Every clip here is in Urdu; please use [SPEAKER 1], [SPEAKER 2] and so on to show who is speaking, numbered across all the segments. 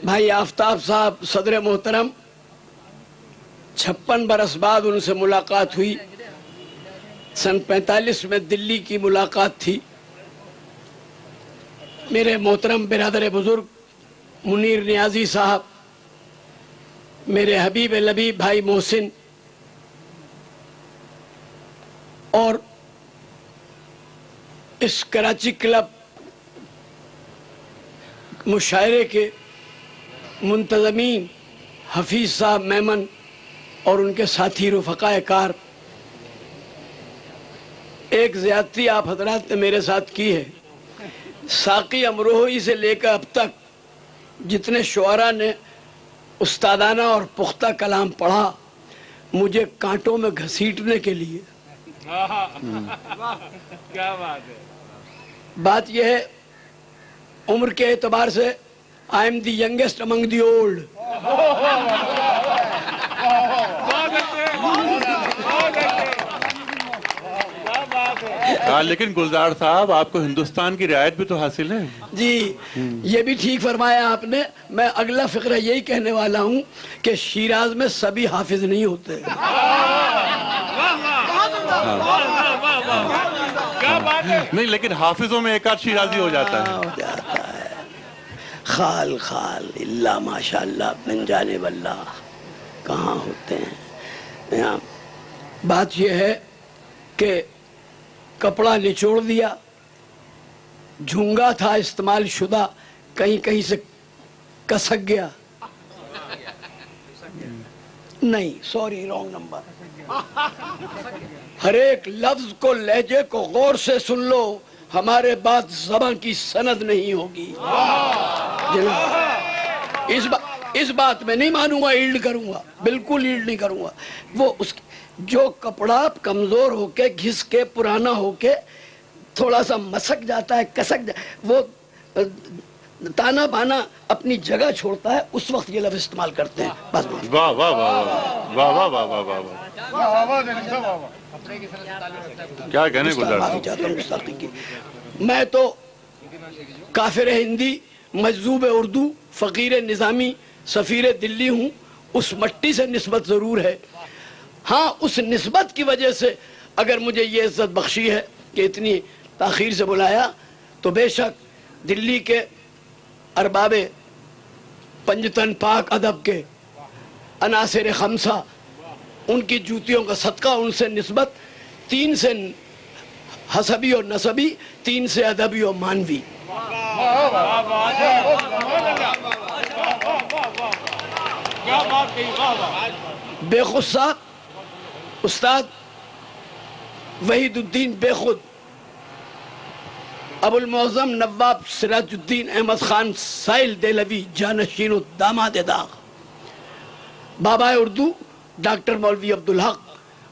[SPEAKER 1] بھائی آفتاب صاحب صدر محترم، 56 برس بعد ان سے ملاقات ہوئی. سن 45 میں دلی کی ملاقات تھی. میرے محترم برادر بزرگ منیر نیازی صاحب، میرے حبیب لبیب بھائی محسن اور اس کراچی کلب مشاعرے کے منتظمین حفیظ صاحب میمن اور ان کے ساتھی رفقائے کار، ایک زیادتی آپ حضرات نے میرے ساتھ کی ہے. ساقی امروہی سے لے کر اب تک جتنے شعراء نے استادانہ اور پختہ کلام پڑھا، مجھے کانٹوں میں گھسیٹنے کے لیے.
[SPEAKER 2] کیا بات ہے.
[SPEAKER 1] بات یہ ہے، عمر کے اعتبار سے I am the youngest among the old.
[SPEAKER 3] لیکن گلزار صاحب، آپ کو ہندوستان کی رعایت بھی تو حاصل ہے.
[SPEAKER 1] جی، یہ بھی ٹھیک فرمایا آپ نے. میں اگلا فقرہ یہی کہنے والا ہوں کہ شیراز میں سبھی حافظ نہیں ہوتے.
[SPEAKER 3] نہیں، لیکن حافظوں میں ایک آدھ شیرازی ہو جاتا ہے.
[SPEAKER 1] خال خال اللہ ماشاء اللہ من جانب اللہ کہاں ہوتے ہیں. بات یہ ہے کہ کپڑا نچوڑ دیا، جھونگا تھا استعمال شدہ، کہیں کہیں سے کسک گیا. نہیں، سوری، رونگ نمبر. ہر ایک لفظ کو لہجے کو غور سے سن لو، ہمارے بات زبان کی سند نہیں ہوگی. اس بات میں نہیں مانوں گا، ایلڈ کروں گا، بالکل ایلڈ نہیں کروں گا. وہ جو کپڑا کمزور ہو کے گھس کے پرانا ہو کے تھوڑا سا مسک جاتا ہے، کسک وہ تانا بانا اپنی جگہ چھوڑتا ہے، اس وقت یہ لفظ استعمال کرتے ہیں. بس
[SPEAKER 3] واہ واہ واہ واہ واہ واہ واہ واہ واہ. کیا کہنے گلزار.
[SPEAKER 1] میں تو کافر ہندی، مجذوب اردو، فقیر نظامی، سفیر دلی ہوں. اس مٹی سے نسبت ضرور ہے. ہاں، اس نسبت کی وجہ سے اگر مجھے یہ عزت بخشی ہے کہ اتنی تاخیر سے بلایا، تو بے شک دلی کے ارباب پنجتن پاک ادب کے عناصر خمسہ، ان کی جوتیوں کا صدقہ، ان سے نسبت 3 سے حسبی اور نسبی، 3 سے ادبی اور مانوی. بے خود صاحب، استاد وحید الدین بے خود، ابو المعظم نواب سراج الدین احمد خان سائل دہلوی، جانشین و داماد داغ. بابا اردو ڈاکٹر مولوی عبدالحق.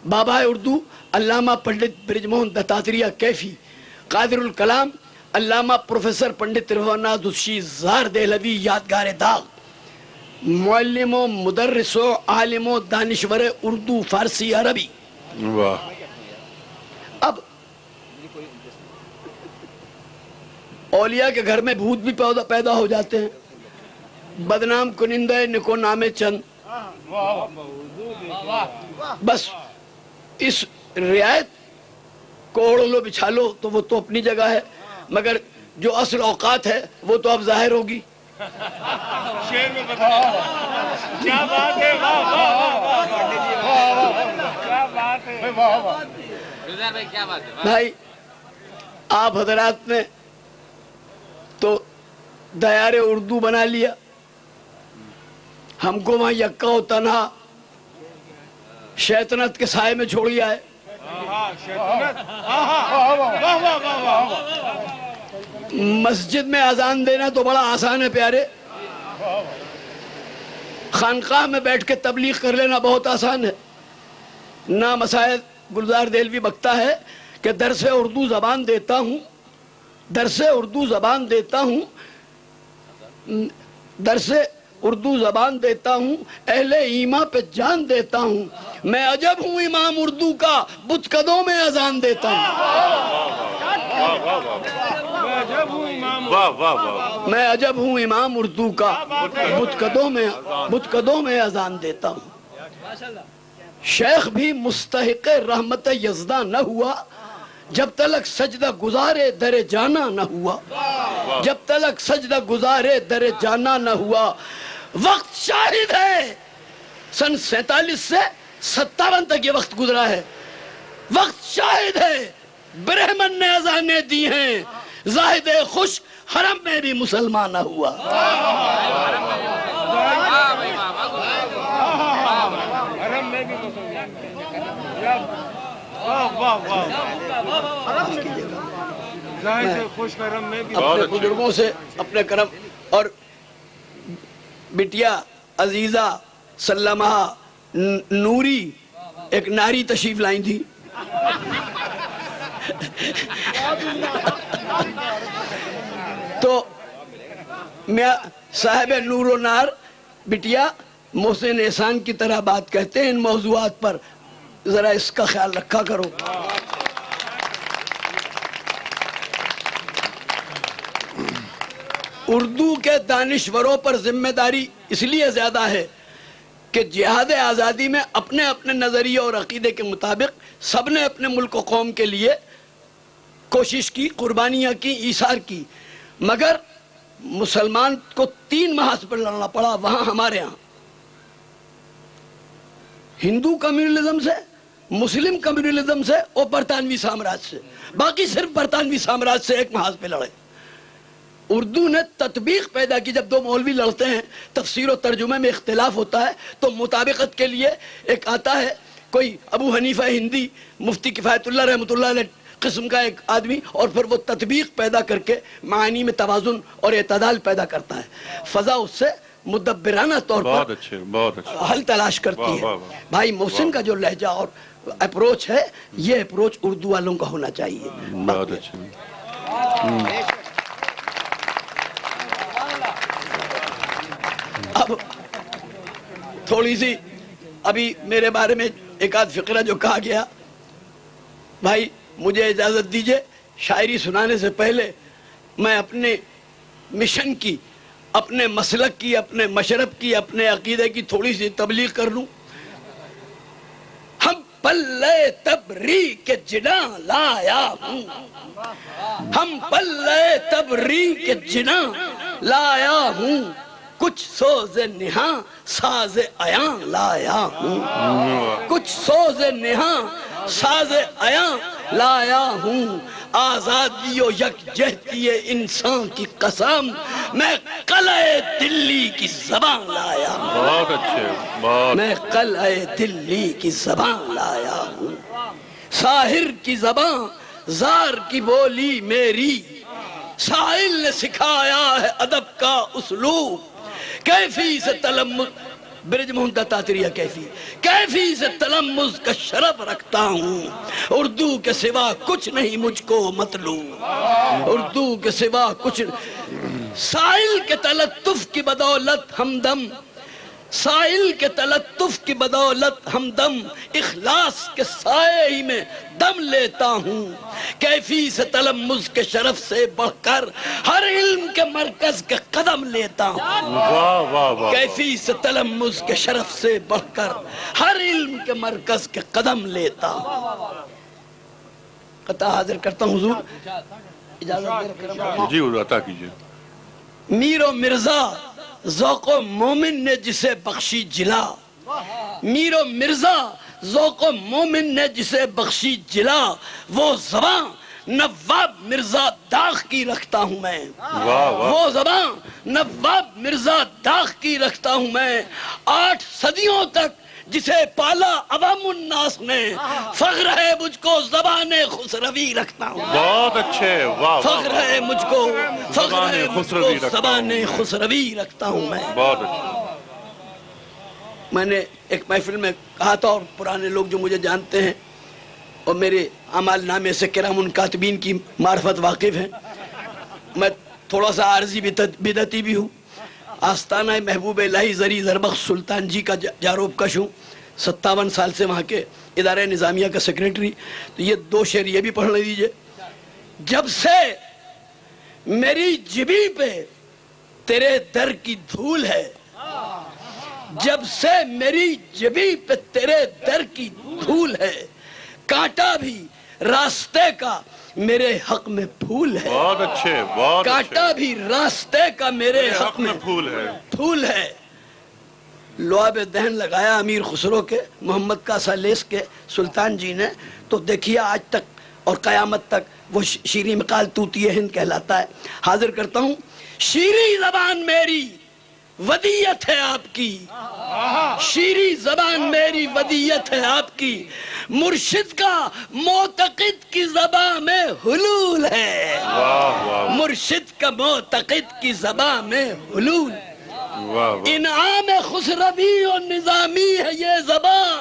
[SPEAKER 1] بابا اردو علامہ پنڈت برج موہن دتاتریہ کیفی. قادر الکلام علامہ پروفیسر پنڈت رواناز الشیز زار دہلوی، یادگار داغ. معلم و مدرس و عالم و دانشور اردو، فارسی، عربی.
[SPEAKER 3] واہ.
[SPEAKER 1] اب اولیاء کے گھر میں بھوت بھی پیدا ہو جاتے ہیں. بدنام کنندہ نکو نام چند. بس اس رعایت کو اوڑھ لو بچھا لو تو وہ تو اپنی جگہ ہے، مگر جو اصل اوقات ہے وہ تو اب ظاہر ہوگی.
[SPEAKER 2] شعر میں بتایا. کیا بات ہے. کیا بات ہے. گلزار بھائی کیا بات ہے.
[SPEAKER 1] بھائی آپ حضرات نے تو دیار اردو بنا لیا، ہم کو وہاں یکا و تنہا شیطنت کے سائے میں چھوڑیا ہے. مسجد میں اذان دینا تو بڑا آسان ہے پیارے، خانقاہ میں بیٹھ کے تبلیغ کر لینا بہت آسان ہے. نا مسائل گلزار دہلوی بکتا ہے کہ درس اردو زبان دیتا ہوں، درس اردو زبان دیتا ہوں، درس اردو زبان دیتا ہوں، اہل ایمان پہ جان دیتا ہوں. میں عجب ہوں امام اردو کا، بت قدوں میں اذان دیتا ہوں.
[SPEAKER 3] واہ واہ واہ
[SPEAKER 1] میں عجب ہوں امام اردو کا، بتکدوں میں اذان دیتا ہوں۔ شیخ بھی مستحق رحمت یزداں نہ ہوا جب تلک سجدہ گزارے در جانا نہ ہوا، جب تلک سجدہ گزارے در جانا نہ ہوا۔ وقت شاہد ہے، سن 47 سے 57 تک یہ وقت گزرا ہے، وقت شاہد ہے، برہمن نے اذانیں دی ہیں، زاہد خوش حرم میں بھی مسلمان نہ ہوا۔ اپنے بزرگوں سے اپنے کرم اور بٹیا عزیزہ سلمہ نوری ایک ناری تشریف لائیں تھی، تو میں صاحب نور و نار بٹیا محسن احسان کی طرح بات کہتے ہیں ان موضوعات پر، ذرا اس کا خیال رکھا کرو۔ اردو کے دانشوروں پر ذمہ داری اس لیے زیادہ ہے کہ جہاد آزادی میں اپنے اپنے نظریے اور عقیدے کے مطابق سب نے اپنے ملک و قوم کے لیے کوشش کی، قربانیاں کی، ایثار کی، مگر مسلمان کو 3 محاذ پر لڑنا پڑا۔ وہاں ہمارے ہاں ہندو کمیونلزم سے، مسلم کمیونلزم سے اور برطانوی سامراج سے، باقی صرف برطانوی سامراج سے ایک محاذ پہ لڑے۔ اردو نے تطبیق پیدا کی، جب 2 مولوی لڑتے ہیں، تفسیر و ترجمے میں اختلاف ہوتا ہے تو مطابقت کے لیے ایک آتا ہے کوئی ابو حنیفہ ہندی، مفتی کفایت اللہ رحمۃ اللہ علیہ قسم کا ایک آدمی، اور پھر وہ تطبیق پیدا کر کے معانی میں توازن اور اعتدال پیدا کرتا ہے۔ فضا اس سے مدبرانہ طور پر حل تلاش کرتی ہے۔ بھائی محسن کا جو لہجہ اور اپروچ ہے، یہ اپروچ اردو والوں کا ہونا چاہیے۔
[SPEAKER 3] بہت اچھا۔
[SPEAKER 1] اب تھوڑی سی ابھی میرے بارے میں ایک آدھ فقرہ جو کہا گیا، بھائی مجھے اجازت دیجئے شاعری سنانے سے پہلے میں اپنے مشن کی، اپنے مسلک کی، اپنے مشرب کی، اپنے عقیدے کی تھوڑی سی تبلیغ کر لوں۔ ہم پلے تبریک کے جناں لایا ہوں، ہم پلے تبریک کے جناں لایا ہوں، کچھ سوز نہاں ساز عیاں لایا ہوں، کچھ سوز نہاں ساز عیاں لایا ہوں، آزادی و یکجہتی انسان کی قسم میں قلعہ دلی کی زبان لایا ہوں۔
[SPEAKER 3] بہت اچھے،
[SPEAKER 1] میں قلعہ دلی کی زبان لایا ہوں، ساحر کی زبان، زار کی بولی میری، ساحل نے سکھایا ہے ادب کا اسلوب، کیفی سے تلمذ، برج محمد تاتریہ کیفی سے تلمذ کا شرف رکھتا ہوں، اردو کے سوا کچھ نہیں مجھ کو مطلوب، اردو کے سوا کچھ، سائل کے تلطف کی بدولت ہمدم، سائل کے تلطف کی بدولت ہمدم، اخلاص کے سائے ہی میں دم لیتا ہوں، کیفی سے تلمذ کے شرف سے بڑھ کر ہر علم کے مرکز کے قدم لیتا ہوں، کیفی سے تلمذ کے شرف سے بڑھ کر ہر علم کے مرکز کے قدم لیتا ہوں۔ قطع حاضر کرتا ہوں حضور، اجازت دے۔
[SPEAKER 3] جی حضور عطا کیجئے۔
[SPEAKER 1] میر و مرزا ذوق و مومن نے جسے بخشی جلا، میر و مرزا ذوق و مومن نے جسے بخشی جلا، وہ زبان نواب مرزا داغ کی رکھتا ہوں میں، وہ زبان نواب مرزا داغ کی رکھتا ہوں میں، 8 صدیوں تک جسے پالا عوام الناس نے، فخر ہے مجھ کو زبان خسروی رکھتا ہوں،
[SPEAKER 3] بہت اچھے،
[SPEAKER 1] فخر ہے مجھ کو، فخر ہے مجھ کو زبان خسروی رکھتا ہوں میں۔
[SPEAKER 3] بہت اچھا۔
[SPEAKER 1] میں نے ایک محفل میں کہا تھا، اور پرانے لوگ جو مجھے جانتے ہیں اور میرے اعمال نامے سے کرام کاتبین کی معرفت واقف ہیں، میں تھوڑا سا عارضی بدعتی بھی ہوں، آستانہ محبوب الہی زری زربخش سلطان جی کا جاروب کش ہوں، 57 سال سے وہاں کے ادارہ نظامیہ کا سیکریٹری۔ تو یہ 2 شعر یہ بھی پڑھ لیجئے۔ جب سے میری جبی پہ تیرے در کی دھول ہے، جب سے میری جبی پہ تیرے در کی دھول ہے، کانٹا بھی راستے کا میرے حق میں پھول ہے۔
[SPEAKER 3] بہت اچھے، بہت
[SPEAKER 1] کانٹا بھی راستے کا میرے حق میں پھول ہے۔ لعاب دہن لگایا امیر خسرو کے، محمد کاسا لیس کے سلطان جی نے، تو دیکھیے آج تک اور قیامت تک وہ شیریں مقال طوطی ہند کہلاتا ہے۔ حاضر کرتا ہوں، شیریں زبان میری ودیت ہے آپ کی، شیریں زبان میری ودیت ہے آپ کی، مرشد کا معتقد کی زبان میں حلول ہے، مرشد کا معتقد کی زبان میں حلول ہے۔ انعام خسروی اور نظامی ہے یہ زبان،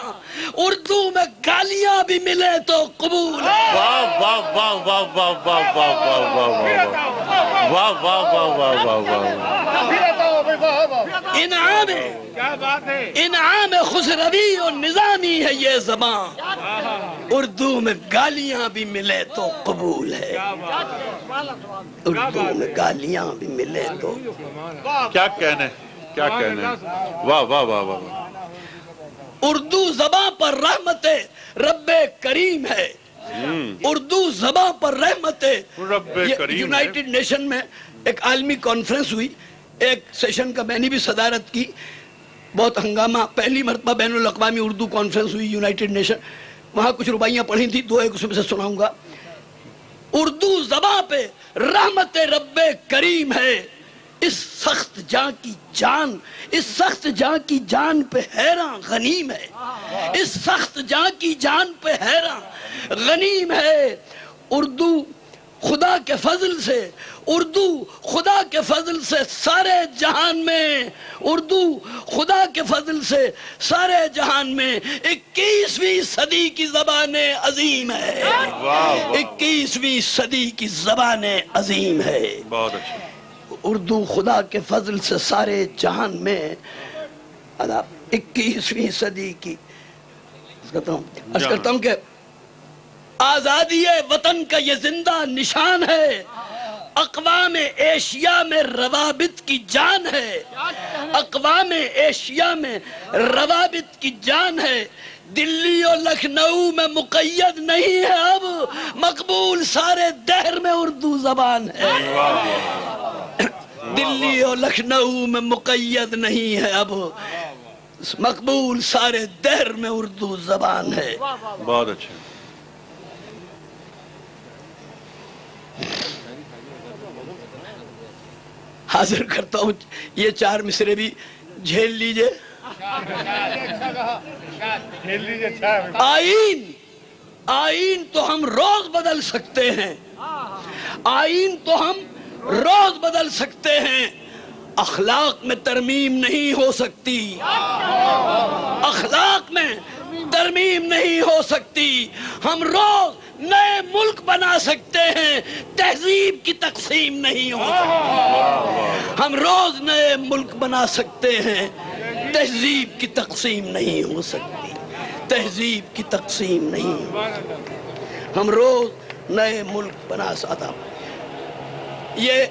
[SPEAKER 1] اردو میں گالیاں بھی ملے تو قبول ہے۔
[SPEAKER 3] واہ واہ واہ واہ واہ واہ واہ واہ واہ واہ واہ واہ واہ واہ۔
[SPEAKER 1] انعام خسروی اور نظامی ہے یہ زبان، اردو میں گالیاں بھی ملے تو قبول ہے، اردو میں گالیاں بھی ملے تو
[SPEAKER 3] کیا کہنے، کیا کہنے، واہ واہ واہ واہ۔
[SPEAKER 1] اردو زبان پر رحمت رب کریم ہے، اردو زبان پر رحمت
[SPEAKER 3] رب کریم ہے۔
[SPEAKER 1] یونائٹڈ نیشن میں ایک عالمی کانفرنس ہوئی، ایک سیشن کا میں نے بھی صدارت کی، بہت ہنگامہ، پہلی مرتبہ بین الاقوامی اردو کانفرنس ہوئی یونائٹڈ نیشن، وہاں کچھ ربائیاں پڑھی تھی، دو ایک اس میں سے سناؤں گا۔ اردو زبان پہ رحمت رب کریم ہے، اس سخت جاں کی جان، اس سخت جاں کی جان پہ حیران غنیم ہے، اس سخت جاں کی جان پہ حیران غنیم ہے۔ اردو خدا کے فضل سے، اردو خدا کے فضل سے سارے جہان میں، اردو خدا کے فضل سے سارے جہان میں 21ویں صدی کی زبان عظیم ہے، 21ویں صدی کی زبان عظیم ہے۔
[SPEAKER 3] بہت اچھا۔
[SPEAKER 1] اردو خدا کے فضل سے سارے جہان میں 21ویں صدی کی عرض کرتا ہوں کہ آزادی وطن کا یہ زندہ نشان ہے، اقوام ایشیا میں روابط کی جان ہے، اقوام ایشیا میں روابط کی جان ہے، دلی اور لکھنؤ میں مقید نہیں ہے، اب مقبول سارے دہر میں اردو زبان ہے، دلی اور لکھنؤ میں مقید نہیں ہے، اب مقبول سارے دہر میں اردو زبان ہے۔
[SPEAKER 3] بہت اچھا۔
[SPEAKER 1] حاضر کرتا ہوں، یہ 4 مصرے بھی جھیل لیجئے۔ آئین تو ہم روز بدل سکتے ہیں، آئین تو ہم روز بدل سکتے ہیں، اخلاق میں ترمیم نہیں ہو سکتی، اخلاق میں ترمیم نہیں ہو سکتی۔ ہم روز نئے ملک بنا سکتے ہیں، تہذیب کی تقسیم نہیں ہو سکتی، ہم روز نئے ملک بنا سکتے ہیں، تہذیب کی تقسیم نہیں ہو سکتی، تہذیب کی تقسیم نہیں، ہم روز نئے ملک بنا سکتا۔ یہ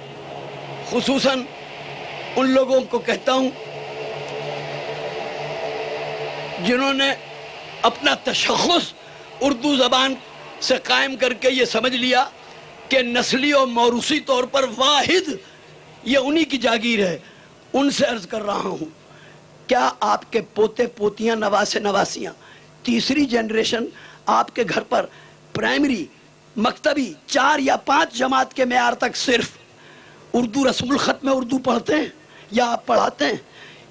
[SPEAKER 1] خصوصاً ان لوگوں کو کہتا ہوں جنہوں نے اپنا تشخص اردو زبان سے قائم کر کے یہ سمجھ لیا کہ نسلی اور موروثی طور پر واحد یہ انہی کی جاگیر ہے، ان سے عرض کر رہا ہوں، کیا آپ کے پوتے پوتیاں نواسے نواسیاں 3ری جنریشن آپ کے گھر پر پرائمری مکتبی 4 یا 5 جماعت کے معیار تک صرف اردو رسم الخط میں اردو پڑھتے ہیں یا آپ پڑھاتے ہیں؟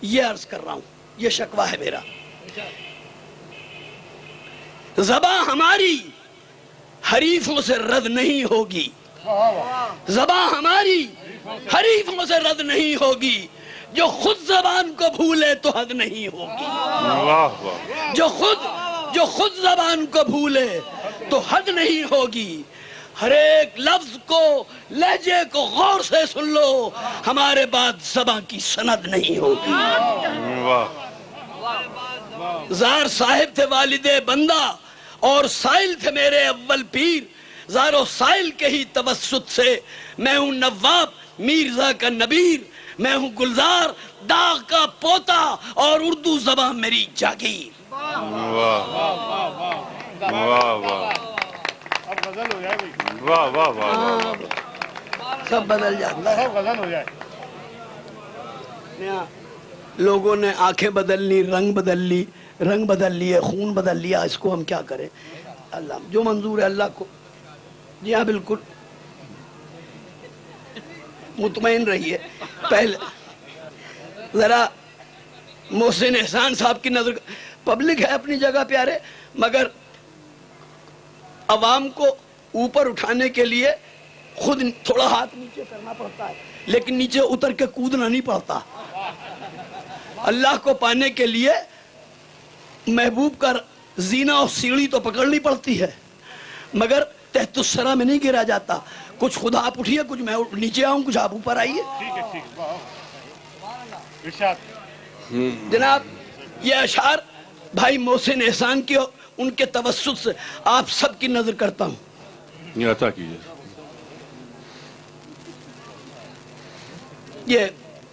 [SPEAKER 1] یہ عرض کر رہا ہوں، یہ شکوہ ہے میرا۔ زبان ہماری حریفوں سے رد نہیں ہوگی، زبان ہماری حریفوں سے رد نہیں ہوگی، جو خود زبان کو بھولے تو حد نہیں ہوگی، جو خود زبان کو بھولے تو حد نہیں ہوگی۔ ہر ایک لفظ کو، لہجے کو غور سے سن لو، ہمارے بعد زبان کی سند نہیں ہوگی۔ زار صاحب تھے والد بندہ اور سائل تھے میرے اول پیر، زارو سائل کے ہی توسط سے، میں ہوں نواب میرزا کا نبیر، میں ہوں گلزار داغ کا پوتا، اور اردو زبان میری جاگیر۔
[SPEAKER 3] واہ واہ واہ
[SPEAKER 2] اب غزل ہو جائے بھائی،
[SPEAKER 3] واہ واہ واہ
[SPEAKER 1] سب بدل جاتا ہے۔
[SPEAKER 2] اب غزل ہو جائے۔
[SPEAKER 1] لوگوں نے آنکھیں بدل لی، رنگ بدل لی، رنگ بدل لیے، خون بدل لیا، اس کو ہم کیا کریں؟ اللہ جو منظور ہے اللہ کو۔ جی ہاں بالکل مطمئن رہیے۔ پہلے ذرا محسن احسان صاحب کی نظر، پبلک ہے اپنی جگہ پیارے، مگر عوام کو اوپر اٹھانے کے لیے خود تھوڑا ہاتھ نیچے کرنا پڑتا ہے، لیکن نیچے اتر کے کودنا نہیں پڑتا۔ اللہ کو پانے کے لیے محبوب کا زینہ اور سیڑھی تو پکڑنی پڑتی ہے، مگر تحت الثری میں نہیں گرا جاتا۔ کچھ خود آپ اٹھیے، کچھ میں نیچے آؤں، کچھ آپ اوپر آئیے۔
[SPEAKER 2] ٹھیک ہے ٹھیک ہے، ارشاد۔
[SPEAKER 1] جناب یہ اشعار بھائی محسن احسان کی، ان کے توسط سے آپ سب کی نظر کرتا ہوں۔
[SPEAKER 3] یہ عطا کیجیے۔
[SPEAKER 1] یہ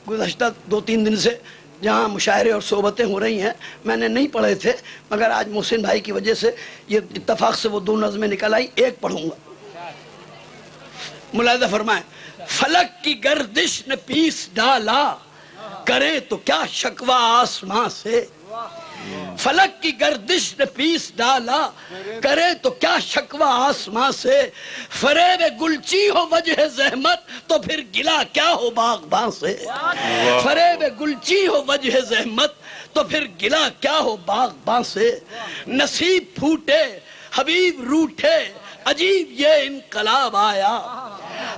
[SPEAKER 1] گزشتہ 2-3 دن سے جہاں مشاعرے اور صحبتیں ہو رہی ہیں، میں نے نہیں پڑھے تھے، مگر آج محسن بھائی کی وجہ سے یہ اتفاق سے وہ 2 نظمیں نکل آئی، ایک پڑھوں گا۔ ملاحظہ فرمائیں، فلک کی گردش نے پیس ڈالا، کرے تو کیا شکوہ آسماں سے۔ فلک کی گردش نے پیس ڈالا، کرے تو کیا شکوہ آسماں سے۔ فریب گلچی ہو وجہ زحمت، تو پھر گلا کیا ہو باغباں سے۔ فریب گلچی ہو وجہ زحمت، تو پھر گلا کیا ہو باغباں سے۔ نصیب پھوٹے حبیب روٹھے، عجیب یہ انقلاب آیا۔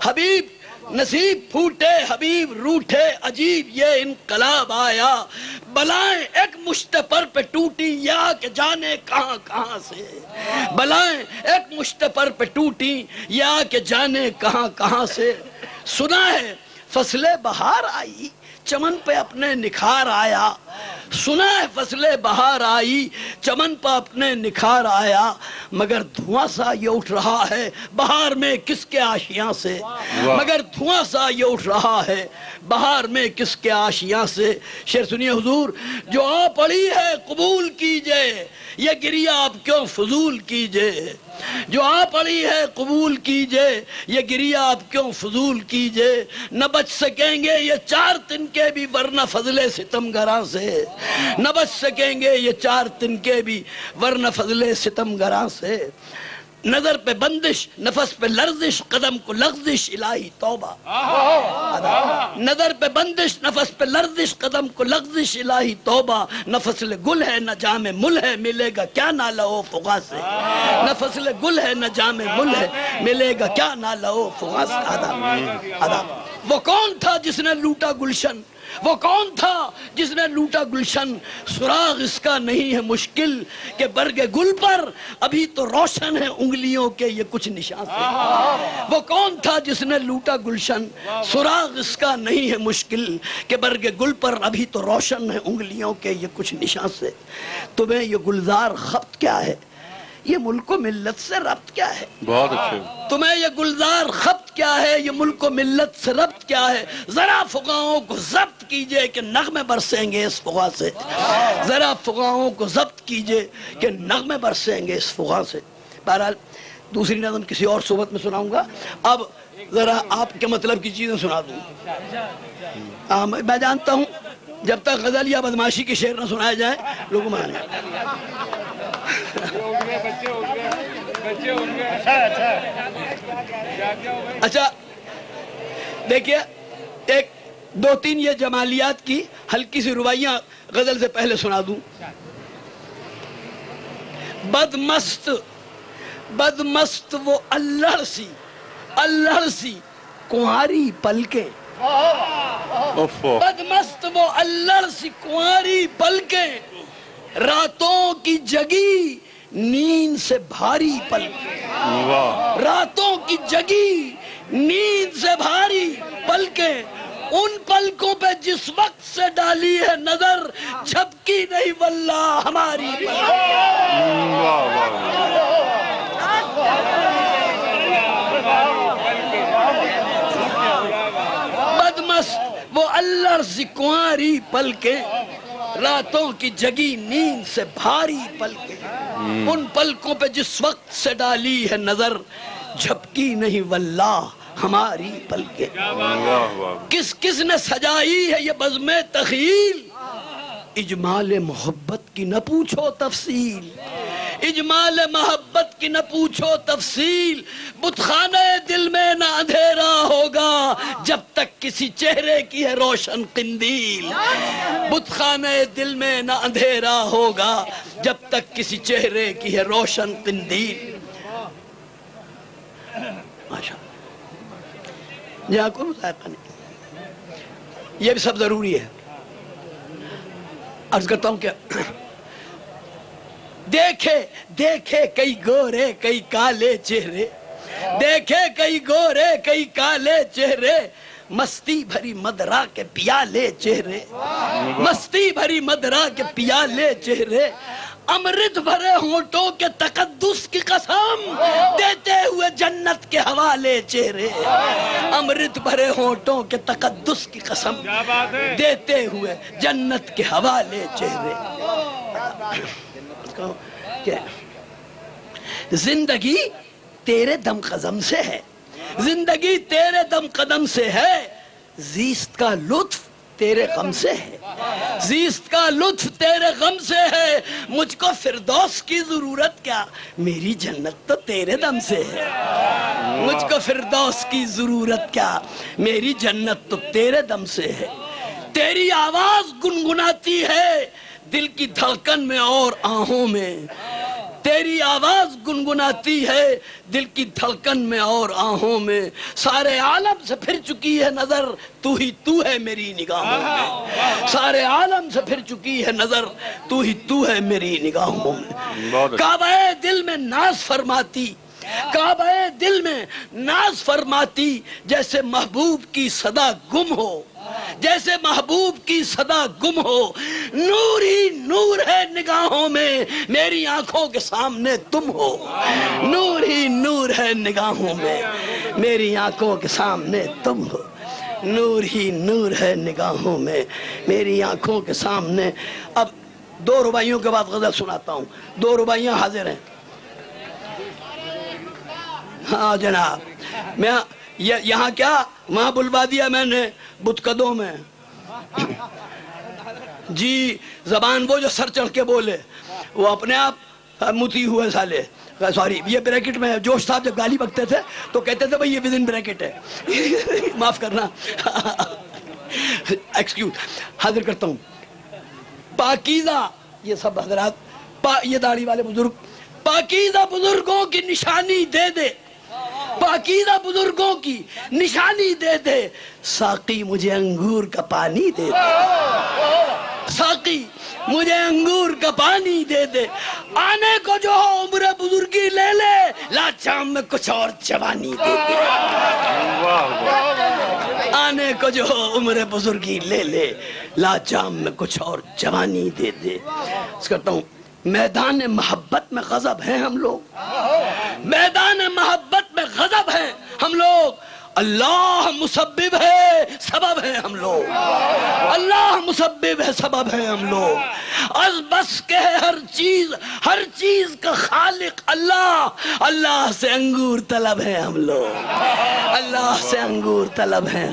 [SPEAKER 1] حبیب نصیب پھوٹے حبیب روٹھے، عجیب یہ انقلاب آیا۔ بلائیں ایک مشت پر پہ ٹوٹی، یا کہ جانے کہاں کہاں سے۔ بلائیں ایک مشت پر پہ ٹوٹی، یا کہ جانے کہاں کہاں سے۔ سنا ہے فصل بہار آئی، چمن پہ اپنے نکھار آیا۔ سنا ہے فصل بہار آئی، چمن پہ اپنے نکھار آیا، مگر دھواں سا یہ اٹھ رہا ہے بہار میں کس کے آشیاں سے۔ مگر دھواں سا یہ اٹھ رہا ہے بہار میں کس کے آشیاں سے۔ شعر سنیے حضور، جو آ پڑی ہے قبول کیجئے، یہ گریہ آپ کیوں فضول کیجئے۔ جو آ پڑی ہے قبول کیجئے، یہ گریہ آپ کیوں فضول کیجئے۔ نہ بچ سکیں گے یہ 4 تنکے بھی ورنہ فضل ستم گراں سے۔ نہ بچ سکیں گے یہ 4 تنکے بھی ورنہ فضل ستم گراں سے۔ نظر پہ بندش، نفس پہ لرزش، قدم کو لغزش، الہی توبہ۔ نظر پہ بندش، نفس پہ لرزش، قدم کو لغزش، الہی توبہ۔ نہ فصل گل ہے نہ جام مل ہے، ملے گا کیا نالہ و فغاں سے۔ نہ فصل گل ہے نہ جام مل ہے، ملے گا کیا نالہ و فغاں سے۔ آداب۔ وہ کون تھا جس نے لوٹا گلشن، وہ کون تھا جس نے لوٹا گلشن، سراغ اس کا نہیں ہے مشکل کہ برگ گل پر ابھی تو روشن ہے انگلیوں کے یہ کچھ نشان سے۔ وہ کون تھا جس نے لوٹا گلشن، سراغ اس کا نہیں ہے مشکل کہ برگ گل پر ابھی تو روشن ہے انگلیوں کے یہ کچھ نشان سے۔ تمہیں یہ گلزار خط کیا ہے، یہ ملک و ملت سے ربط کیا ہے۔
[SPEAKER 3] بہت اچھے۔
[SPEAKER 1] تمہیں یہ گلزار خط کیا ہے، یہ ملک و ملت سے ربط کیا ہے۔ ذرا فغاؤں کو ضبط کیجئے کہ نغمے برسیں گے اس فغاں سے۔ ذرا فغاؤں کو ضبط کیجئے کہ نغمے برسیں گے اس فغاں سے۔ بہرحال دوسری نظم کسی اور صحبت میں سناؤں گا، اب ذرا آپ کے مطلب کی چیزیں سنا دوں۔ میں جانتا ہوں جب تک غزل یا بدماشی کے شعر نہ سنائے جائیں لوگوں میں آنے۔ اچھا دیکھیے، 1-2-3 یہ جمالیات کی ہلکی سی روائیاں غزل سے پہلے سنا دوں۔ بدمست وہ اللڑ سی کنواری پلکیں۔ بدمست وہ اللڑ سی کنواری پلکیں، راتوں کی جگی نیند سے بھاری پلکیں۔ راتوں کی جگی نیند سے بھاری پلکیں، ان پلکوں پہ جس وقت سے ڈالی ہے نظر، جھپکی نہیں واللہ ہماری پلکیں۔ وہ الرز کنواری پلکیں راتوں کی جگی نیند سے بھاری پلکیں، ان پلکوں پہ جس وقت سے ڈالی ہے نظر جھپکی نہیں واللہ ہماری پلکیں۔ کس کس نے سجائی ہے یہ بزم تخیل، اجمال محبت کی نہ پوچھو تفصیل، اجمال محبت کی نہ پوچھو تفصیل، بتخانہ دل میں نہ اندھیرا ہوگا جب تک کسی چہرے کی ہے روشن قندیل، بتخانہ دل میں نہ اندھیرا ہوگا جب تک کسی چہرے کی ہے روشن قندیل۔ ماشاءاللہ جہاں کو مذائقہ نہیں، یہ بھی سب ضروری ہے۔ عرض کرتا ہوں کہ دیکھے دیکھے کئی گورے کئی کالے چہرے، دیکھے کئی گورے کئی کالے چہرے، مستی بھری مدرا کے پیالے چہرے، مستی بھری مدرا کے پیالے چہرے، امرت بھرے ہونٹوں کے تقدس کی قسم دیتے ہوئے جنت کے حوالے چہرے، امرت بھرے ہونٹوں کے تقدس کی قسم دیتے ہوئے جنت کے حوالے چہرے۔ زندگی تیرے دم قدم سے ہے، زندگی تیرے دم قدم سے ہے، زیست کا لطف تیرے غم سے ہے، زیست کا لطف تیرے غم سے ہے، مجھ کو فردوس کی ضرورت کیا، میری جنت تو تیرے دم سے ہے، مجھ کو فردوس کی ضرورت کیا، میری جنت تو تیرے دم سے ہے۔ تیری آواز گنگناتی ہے دل کی دھڑکن میں اور آہوں میں، تیری آواز گنگناتی ہے دل کی دھڑکن میں اور آہوں میں، سارے عالم سے پھر چکی ہے نظر تو ہی تو ہے میری نگاہوں میں، سارے عالم سے پھر چکی ہے نظر تو ہی تو ہے میری نگاہوں میں۔ کعبہ دل میں ناز فرماتی، کعبہ دل میں ناز فرماتی، جیسے محبوب کی صدا گم ہو، جیسے محبوب کی صدا گم ہو، نور ہی نور ہے نگاہوں میں، میری آنکھوں کے سامنے تم ہو، نور ہی نور ہے نگاہوں میں، میری آنکھوں کے سامنے تم ہو، نور ہی نور ہے نگاہوں میں، میری آنکھوں کے سامنے۔ اب دو رباعیوں کے بعد غزل سناتا ہوں، دو رباعیاں حاضر ہیں۔ ہاں جناب، میں یہاں کیا وہاں بلوا دیا میں نے بتکدوں میں، جی زبان وہ جو سر چڑھ کے بولے وہ اپنے آپ متی ہوئے سالے، سوری یہ بریکٹ میں جوش صاحب جب گالی بکتے تھے تو کہتے تھے بھئی یہ ودن بریکٹ ہے، معاف کرنا، ایکسکیوز، حاضر کرتا ہوں۔ پاکیزہ، یہ سب حضرات یہ داڑھی والے بزرگ، پاکیزہ بزرگوں کی نشانی دے دے، پاکیزہ بزرگوں کی نشانی دے دے، ساقی مجھے انگور کا پانی دے دے، ساقی مجھے انگور کا پانی دے دے، آنے کو جو ہو عمر بزرگی لے لے، لاچام میں کچھ اور جوانی دے دے، آنے کو جو ہو عمر بزرگی لے لے، لاچام میں کچھ اور جوانی دے دے۔ اس کرتا ہوں، میدان محبت میں غضب ہیں ہم لوگ، میدان محبت میں غضب ہیں ہم لوگ، اللہ مسبب ہے سبب ہے ہم لوگ، اللہ مسبب ہے سبب ہے ہم لوگ، از بس کے ہر چیز کا خالق اللہ، اللہ سے انگور طلب ہے ہم لوگ، اللہ سے انگور طلب ہیں۔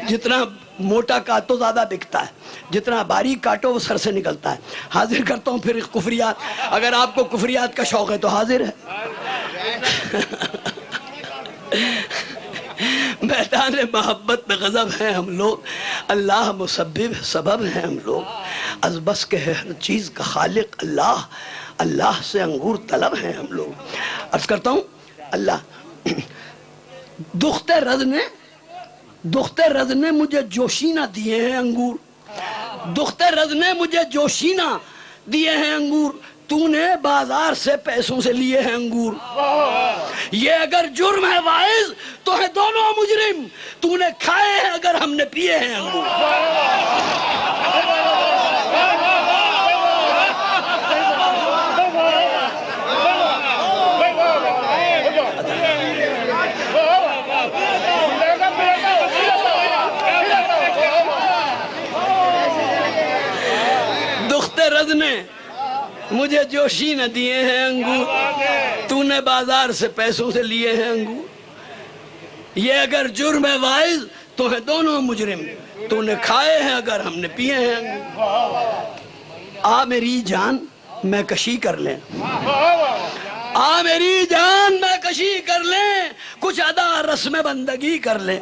[SPEAKER 1] جتنا موٹا کاٹو زیادہ بکتا ہے، جتنا باریک کاٹو وہ سر سے نکلتا ہے۔ حاضر کرتا ہوں پھر کفریات، اگر آپ کو کفریات کا شوق ہے تو حاضر ہے۔ میدان محبت میں غضب ہیں ہم لوگ، اللہ مسبب سبب ہیں ہم لوگ، از بس کے ہر چیز کا خالق اللہ، اللہ سے انگور طلب ہیں ہم لوگ۔ عرض کرتا ہوں اللہ دختر رز نے مجھے جوشینہ دیے ہیں انگور، دختر رز نے مجھے جوشینہ دیے ہیں انگور، تو نے بازار سے پیسوں سے لیے ہیں انگور، یہ اگر جرم ہے واعظ تو ہے دونوں مجرم، تو نے کھائے ہیں اگر ہم نے پیے ہیں انگور۔ غرض نے مجھے جوشی نہ دیے ہیں انگور، تو نے بازار سے پیسوں سے لیے ہیں انگور۔ یہ اگر جرم ہے واعظ تو ہے دونوں مجرم، تو نے کھائے ہیں اگر ہم نے پیے ہیں انگور۔ آ میری جان میں کشی کر لیں، آ میری جان میں کشی کر لیں، کچھ ادا رسم بندگی کر لیں،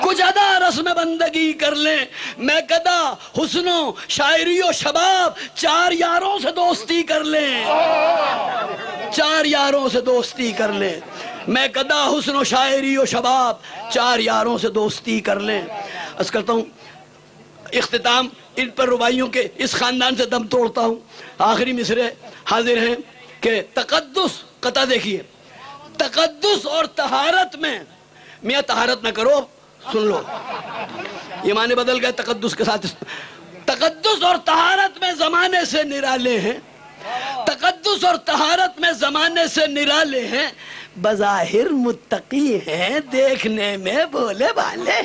[SPEAKER 1] کچھ ادا رسم بندگی کر لیں۔ میں کدا حسن و شاعری و شباب 4 یاروں سے دوستی کر لیں، 4 یاروں سے دوستی کر لیں۔ میں کدا حسن و شاعری و شباب 4 یاروں سے دوستی کر لیں۔ عرض کرتا ہوں اختتام ان پر رباعیوں کے اس خاندان سے دم توڑتا ہوں۔ آخری مصرے حاضر ہیں کہ تقدس، قطع دیکھیے، تقدس اور طہارت میں، میاں طہارت نہ کرو، سن لو، یہ معنی بدل گئے تقدس کے ساتھ۔ تقدس اور طہارت میں زمانے سے نرالے ہیں، تقدس اور طہارت میں زمانے سے نرالے ہیں، بظاہر متقی ہیں دیکھنے میں بھولے بھالے،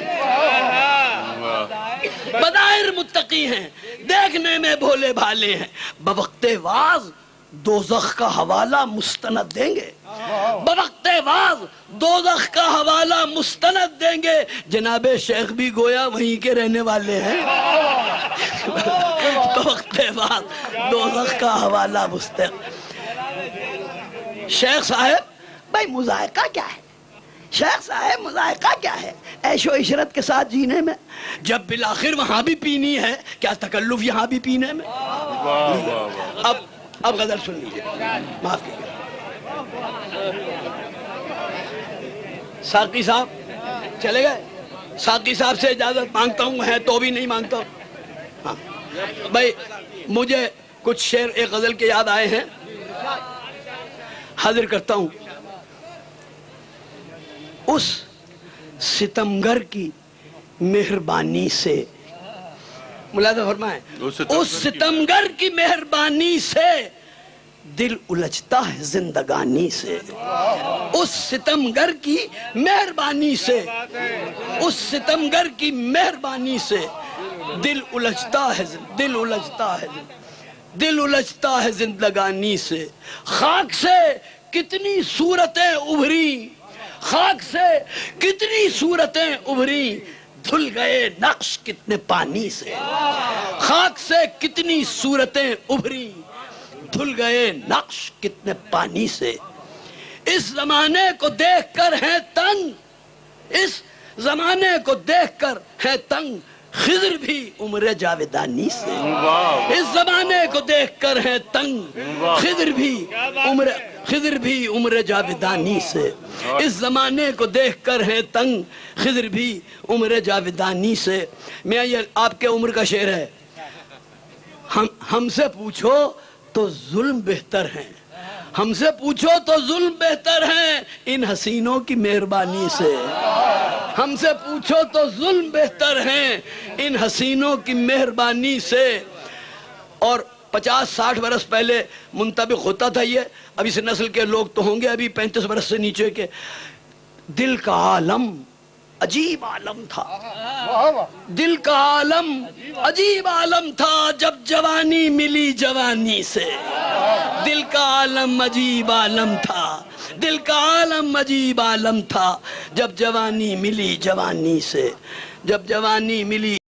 [SPEAKER 1] بظاہر متقی ہیں دیکھنے میں بھولے بھالے ہیں، بوقت واز دوزخ کا حوالہ مستند دیں گے، بوقت واز دوزخ کا حوالہ مستند دیں گے۔ جناب شیخ بھی گویا وہیں کے رہنے والے ہیں، بوقت واز دوزخ کا حوالہ مستند۔ شیخ صاحب بھائی مذائقہ کیا ہے؟ شیخ صاحب مذائقہ کیا ہے عیش و عشرت کے ساتھ جینے میں، جب بالآخر وہاں بھی پینی ہے، کیا تکلف یہاں بھی پینے میں؟ اب غزل سن لیجیے، معاف کیجیے۔ ساقی صاحب چلے گئے، ساقی صاحب سے اجازت مانگتا ہوں، ہے تو بھی نہیں مانگتا ہوں۔ ہاں بھائی مجھے کچھ شعر ایک غزل کے یاد آئے ہیں، حاضر کرتا ہوں۔ اس ستمگر کی مہربانی سے، ملاحظہ فرمائیں، اس ستمگر کی مہربانی سے دل الجھتا ہے زندگانی سے، اس ستمگر کی مہربانی سے، اس ستمگر کی مہربانی سے دل الجھتا ہے، دل الجھتا ہے، دل الجھتا ہے زندگانی سے۔ خاک سے کتنی صورتیں ابھری، خاک سے کتنی صورتیں ابھری، دھل گئے نقش کتنے پانی سے، خاک سے کتنی صورتیں ابھری، دھل گئے نقش کتنے پانی سے۔ اس زمانے کو دیکھ کر ہے تنگ، اس زمانے کو دیکھ کر ہے تنگ، خضر بھی عمر جاویدانی سے، اس زمانے کو دیکھ کر ہے تنگ، خضر بھی عمر جاویدانی سے، اس زمانے کو دیکھ کر ہے تنگ، خضر بھی عمر جاویدانی سے۔ میں یہ آپ کے عمر کا شعر ہے، ہم سے پوچھو تو ظلم بہتر ہیں، ہم سے پوچھو تو ظلم بہتر ہیں ان حسینوں کی مہربانی سے، ہم سے پوچھو تو ظلم بہتر ہیں ان حسینوں کی مہربانی سے۔ اور 50-60 برس پہلے منطبق ہوتا تھا یہ، اب اس نسل کے لوگ تو ہوں گے ابھی 35 برس سے نیچے کے۔ دل کا عالم عجیب عالم تھا، دل کا عالم عجیب عالم تھا جب جوانی ملی جوانی سے، دل کا عالم عجیب عالم تھا، دل کا عالم عجیب عالم تھا جب جوانی ملی جوانی سے، جب جوانی ملی